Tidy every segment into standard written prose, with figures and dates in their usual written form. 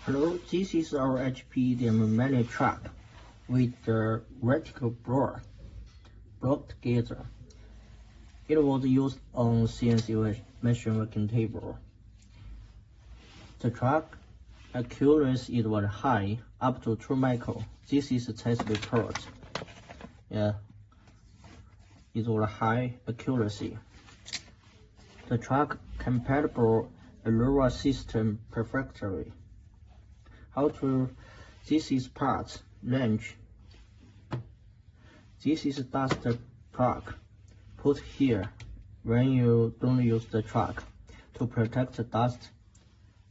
Hello, this is our HPEDM manual truck with the vertical brought together. It was used on CNC machine working table. The truck accuracy was high, up to 2 micron. This is a test report. Yeah, it was high accuracy. The truck compatible Erowa system perfectly. This is parts wrench. This is dust plug. Put here when you don't use the truck to protect the dust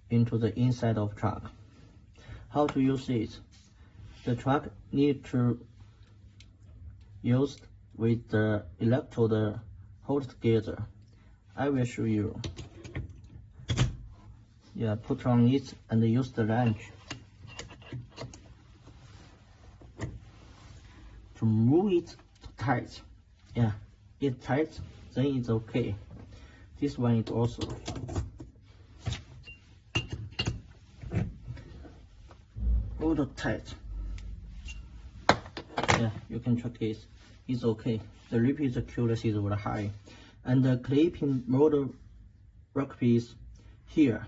into the inside of truck. How to use it? The truck need to use with the electrode hold together. I will show you. Yeah, put on it and use the wrench to move it tight. Yeah, it's tight, then it's okay. This one is also. Hold it tight. Yeah, you can check this. It's okay. The repeat accuracy is very high. And the clipping motor workpiece here.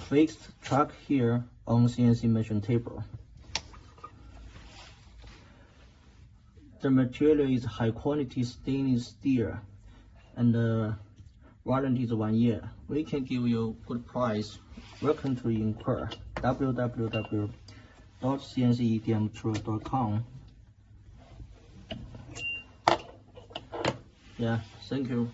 Fixed truck here on CNC machine table. The material is high quality stainless steel and the warranty is 1 year. We can give you good price. Welcome to inquire www.cncedm-erowa.com. Yeah, thank you.